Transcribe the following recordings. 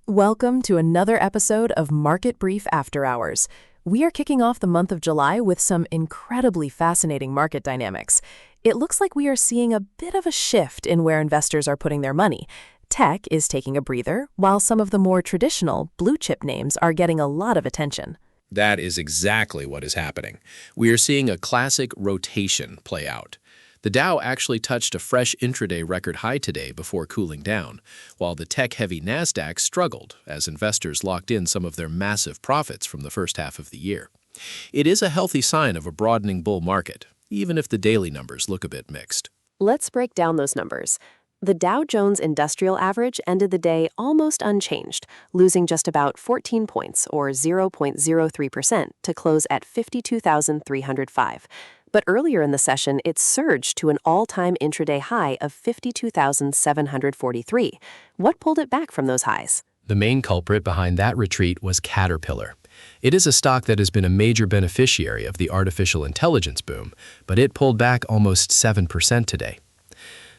Welcome to another episode of Market Brief After Hours. We are kicking off the month of July with some incredibly fascinating market dynamics. It looks like we are seeing a bit of a shift in where investors are putting their money. Tech is taking a breather, while some of the more traditional blue-chip names are getting a lot of attention. That is exactly what is happening. We are seeing a classic rotation play out. The Dow actually touched a fresh intraday record high today before cooling down, while the tech-heavy Nasdaq struggled as investors locked in some of their massive profits from the first half of the year. It is a healthy sign of a broadening bull market, even if the daily numbers look a bit mixed. Let's break down those numbers. The Dow Jones Industrial Average ended the day almost unchanged, losing just about 14 points, or 0.03%, to close at 52,305. But earlier in the session, it surged to an all-time intraday high of 52,743. What pulled it back from those highs? The main culprit behind that retreat was Caterpillar. It is a stock that has been a major beneficiary of the artificial intelligence boom, but it pulled back almost 7% today.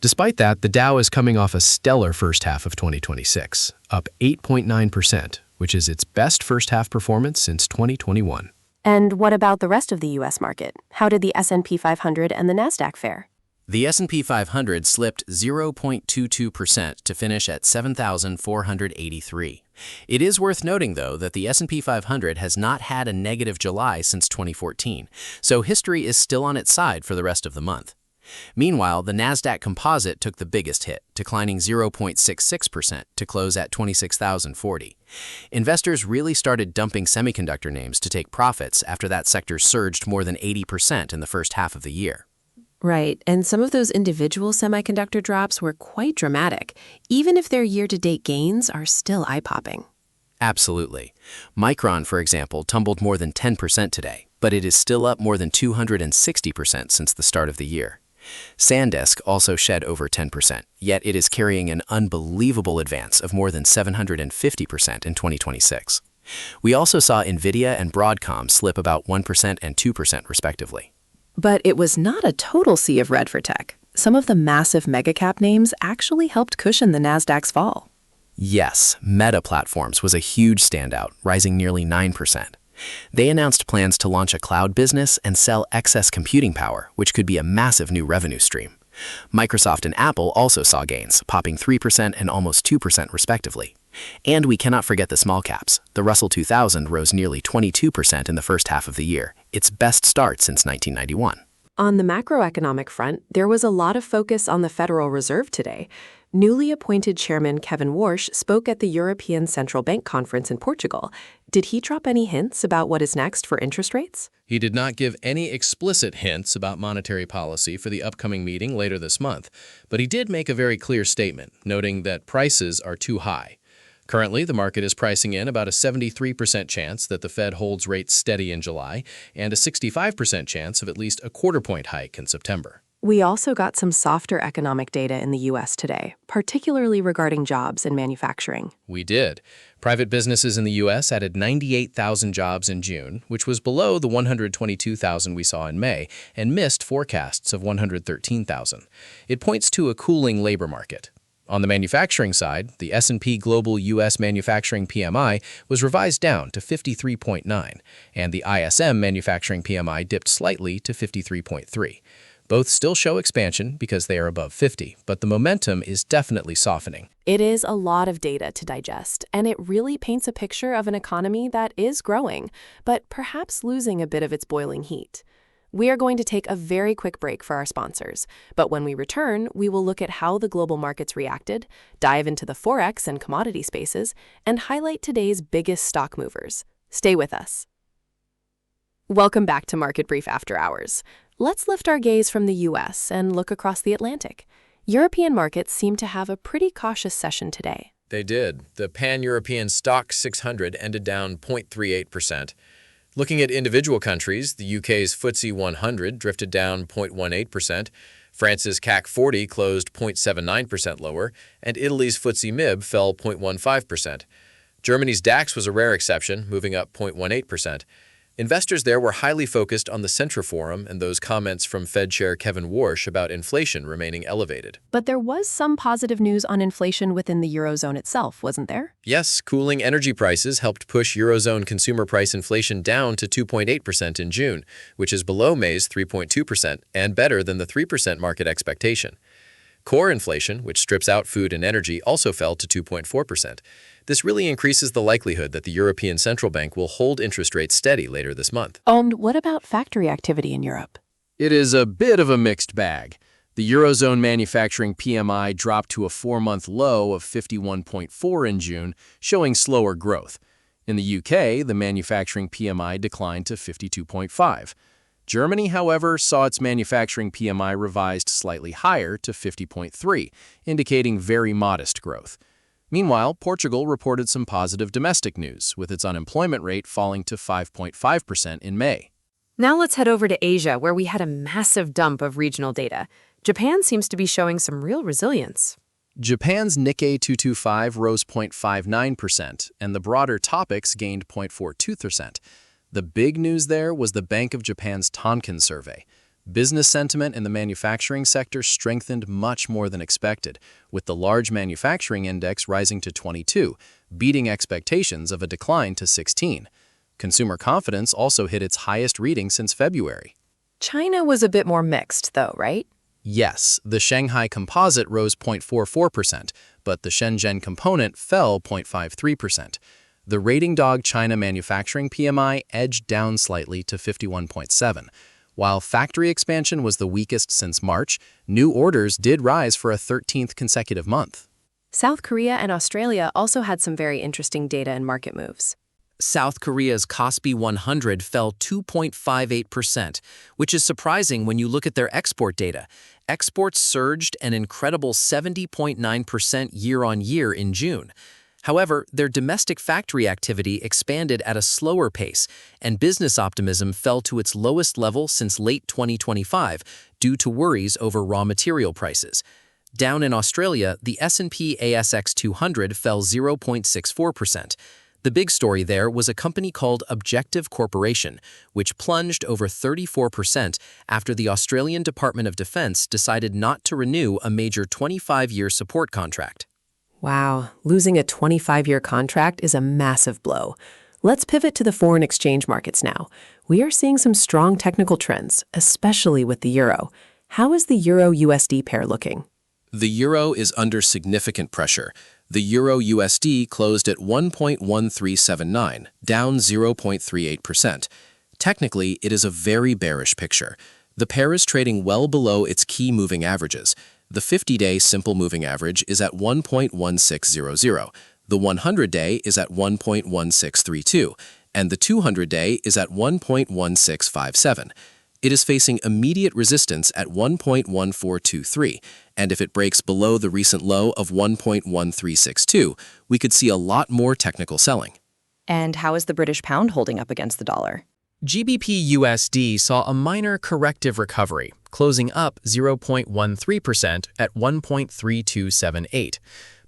Despite that, the Dow is coming off a stellar first half of 2026, up 8.9%, which is its best first-half performance since 2021. And what about the rest of the U.S. market? How did the S&P 500 and the Nasdaq fare? The S&P 500 slipped 0.22% to finish at 7,483. It is worth noting, though, that the S&P 500 has not had a negative July since 2014, so history is still on its side for the rest of the month. Meanwhile, the Nasdaq Composite took the biggest hit, declining 0.66% to close at 26,040. Investors really started dumping semiconductor names to take profits after that sector surged more than 80% in the first half of the year. Right, and some of those individual semiconductor drops were quite dramatic, even if their year-to-date gains are still eye-popping. Absolutely. Micron, for example, tumbled more than 10% today, but it is still up more than 260% since the start of the year. SanDisk also shed over 10%, yet it is carrying an unbelievable advance of more than 750% in 2026. We also saw Nvidia and Broadcom slip about 1% and 2% respectively. But it was not a total sea of red for tech. Some of the massive mega-cap names actually helped cushion the Nasdaq's fall. Yes, Meta Platforms was a huge standout, rising nearly 9%. They announced plans to launch a cloud business and sell excess computing power, which could be a massive new revenue stream. Microsoft and Apple also saw gains, popping 3% and almost 2% respectively. And we cannot forget the small caps. The Russell 2000 rose nearly 22% in the first half of the year, its best start since 1991. On the macroeconomic front, there was a lot of focus on the Federal Reserve today. Newly appointed Chairman Kevin Warsh spoke at the European Central Bank Conference in Portugal. Did he drop any hints about what is next for interest rates? He did not give any explicit hints about monetary policy for the upcoming meeting later this month, but he did make a very clear statement, noting that prices are too high. Currently, the market is pricing in about a 73% chance that the Fed holds rates steady in July and a 65% chance of at least a quarter-point hike in September. We also got some softer economic data in the U.S. today, particularly regarding jobs and manufacturing. We did. Private businesses in the U.S. added 98,000 jobs in June, which was below the 122,000 we saw in May and missed forecasts of 113,000. It points to a cooling labor market. On the manufacturing side, the S&P Global U.S. Manufacturing PMI was revised down to 53.9, and the ISM Manufacturing PMI dipped slightly to 53.3. Both still show expansion because they are above 50, but the momentum is definitely softening. It is a lot of data to digest, and it really paints a picture of an economy that is growing, but perhaps losing a bit of its boiling heat. We are going to take a very quick break for our sponsors, but when we return, we will look at how the global markets reacted, dive into the Forex and commodity spaces, and highlight today's biggest stock movers. Stay with us. Welcome back to Market Brief After Hours. Let's lift our gaze from the U.S. and look across the Atlantic. European markets seem to have a pretty cautious session today. They did. The pan-European Stoxx 600 ended down 0.38%. Looking at individual countries, the UK's FTSE 100 drifted down 0.18%, France's CAC 40 closed 0.79% lower, and Italy's FTSE MIB fell 0.15%. Germany's DAX was a rare exception, moving up 0.18%. Investors there were highly focused on the Centra Forum and those comments from Fed Chair Kevin Warsh about inflation remaining elevated. But there was some positive news on inflation within the Eurozone itself, wasn't there? Yes, cooling energy prices helped push Eurozone consumer price inflation down to 2.8% in June, which is below May's 3.2% and better than the 3% market expectation. Core inflation, which strips out food and energy, also fell to 2.4%. This really increases the likelihood that the European Central Bank will hold interest rates steady later this month. And what about factory activity in Europe? It is a bit of a mixed bag. The Eurozone manufacturing PMI dropped to a 4-month low of 51.4 in June, showing slower growth. In the UK, the manufacturing PMI declined to 52.5. Germany, however, saw its manufacturing PMI revised slightly higher to 50.3, indicating very modest growth. Meanwhile, Portugal reported some positive domestic news, with its unemployment rate falling to 5.5% in May. Now let's head over to Asia, where we had a massive dump of regional data. Japan seems to be showing some real resilience. Japan's Nikkei 225 rose 0.59%, and the broader topics gained 0.42%. The big news there was the Bank of Japan's Tankan survey. Business sentiment in the manufacturing sector strengthened much more than expected, with the large manufacturing index rising to 22, beating expectations of a decline to 16. Consumer confidence also hit its highest reading since February. China was a bit more mixed, though, right? Yes, the Shanghai Composite rose 0.44%, but the Shenzhen Component fell 0.53%. The rating dog China manufacturing PMI edged down slightly to 51.7. While factory expansion was the weakest since March, new orders did rise for a 13th consecutive month. South Korea and Australia also had some very interesting data and market moves. South Korea's Kospi 100 fell 2.58%, which is surprising when you look at their export data. Exports surged an incredible 70.9% year-on-year in June. However, their domestic factory activity expanded at a slower pace, and business optimism fell to its lowest level since late 2025 due to worries over raw material prices. Down in Australia, the S&P/ASX 200 fell 0.64%. The big story there was a company called Objective Corporation, which plunged over 34% after the Australian Department of Defence decided not to renew a major 25-year support contract. Wow, losing a 25-year contract is a massive blow. Let's pivot to the foreign exchange markets now. We are seeing some strong technical trends, especially with the euro. How is the euro-USD pair looking? The euro is under significant pressure. The euro-USD closed at 1.1379, down 0.38%. Technically, it is a very bearish picture. The pair is trading well below its key moving averages. The 50-day simple moving average is at 1.1600, the 100-day is at 1.1632, and the 200-day is at 1.1657. It is facing immediate resistance at 1.1423, and if it breaks below the recent low of 1.1362, we could see a lot more technical selling. And how is the British pound holding up against the dollar? GBP USD saw a minor corrective recovery, closing up 0.13% at 1.3278.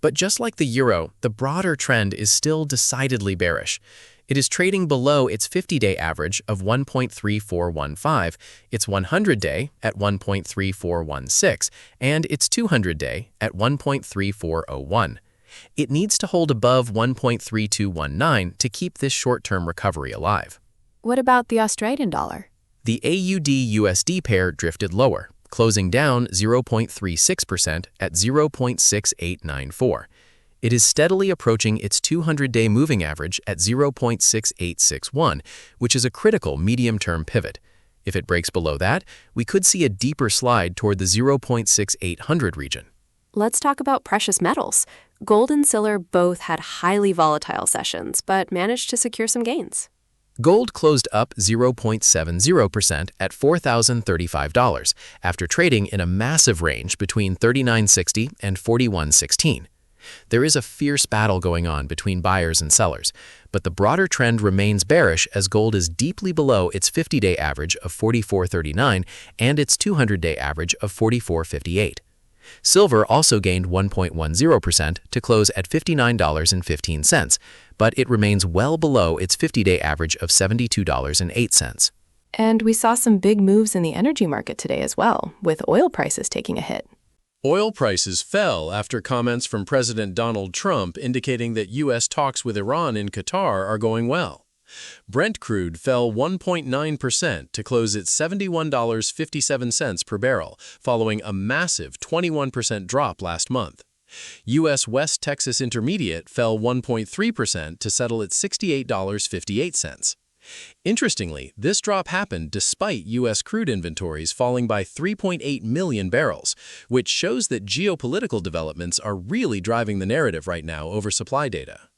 But just like the euro, the broader trend is still decidedly bearish. It is trading below its 50-day average of 1.3415, its 100-day at 1.3416, and its 200-day at 1.3401. It needs to hold above 1.3219 to keep this short-term recovery alive. What about the Australian dollar? The AUD-USD pair drifted lower, closing down 0.36% at 0.6894. It is steadily approaching its 200-day moving average at 0.6861, which is a critical medium-term pivot. If it breaks below that, we could see a deeper slide toward the 0.6800 region. Let's talk about precious metals. Gold and silver both had highly volatile sessions, but managed to secure some gains. Gold closed up 0.70% at $4,035 after trading in a massive range between $39.60 and $41.16. There is a fierce battle going on between buyers and sellers, but the broader trend remains bearish as gold is deeply below its 50-day average of $44.39 and its 200-day average of $44.58. Silver also gained 1.10% to close at $59.15, but it remains well below its 50-day average of $72.08. And we saw some big moves in the energy market today as well, with oil prices taking a hit. Oil prices fell after comments from President Donald Trump indicating that U.S. talks with Iran in Qatar are going well. Brent crude fell 1.9% to close at $71.57 per barrel, following a massive 21% drop last month. U.S. West Texas Intermediate fell 1.3% to settle at $68.58. Interestingly, this drop happened despite U.S. crude inventories falling by 3.8 million barrels, which shows that geopolitical developments are really driving the narrative right now over supply data.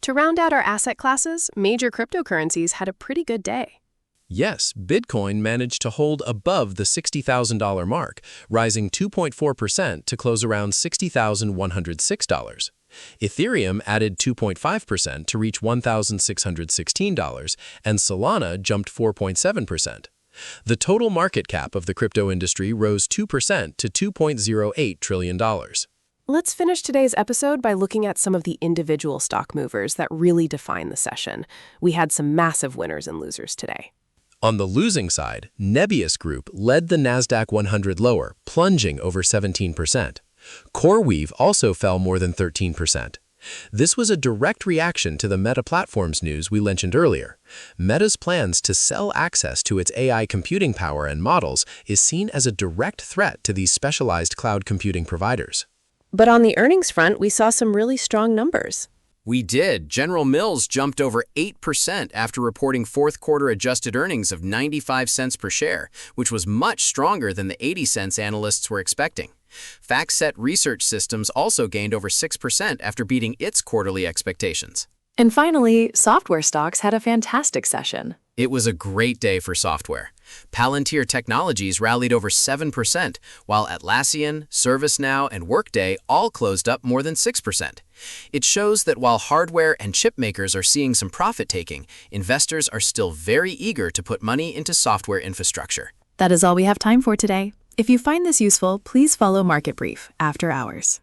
To round out our asset classes, major cryptocurrencies had a pretty good day. Yes, Bitcoin managed to hold above the $60,000 mark, rising 2.4% to close around $60,106. Ethereum added 2.5% to reach $1,616, and Solana jumped 4.7%. The total market cap of the crypto industry rose 2% to $2.08 trillion. Let's finish today's episode by looking at some of the individual stock movers that really define the session. We had some massive winners and losers today. On the losing side, Nebius Group led the Nasdaq 100 lower, plunging over 17%. CoreWeave also fell more than 13%. This was a direct reaction to the Meta Platforms news we mentioned earlier. Meta's plans to sell access to its AI computing power and models is seen as a direct threat to these specialized cloud computing providers. But on the earnings front, we saw some really strong numbers. We did. General Mills jumped over 8% after reporting fourth-quarter adjusted earnings of 95 cents per share, which was much stronger than the 80 cents analysts were expecting. FactSet Research Systems also gained over 6% after beating its quarterly expectations. And finally, software stocks had a fantastic session. It was a great day for software. Palantir Technologies rallied over 7%, while Atlassian, ServiceNow, and Workday all closed up more than 6%. It shows that while hardware and chip makers are seeing some profit-taking, investors are still very eager to put money into software infrastructure. That is all we have time for today. If you find this useful, please follow Market Brief after hours.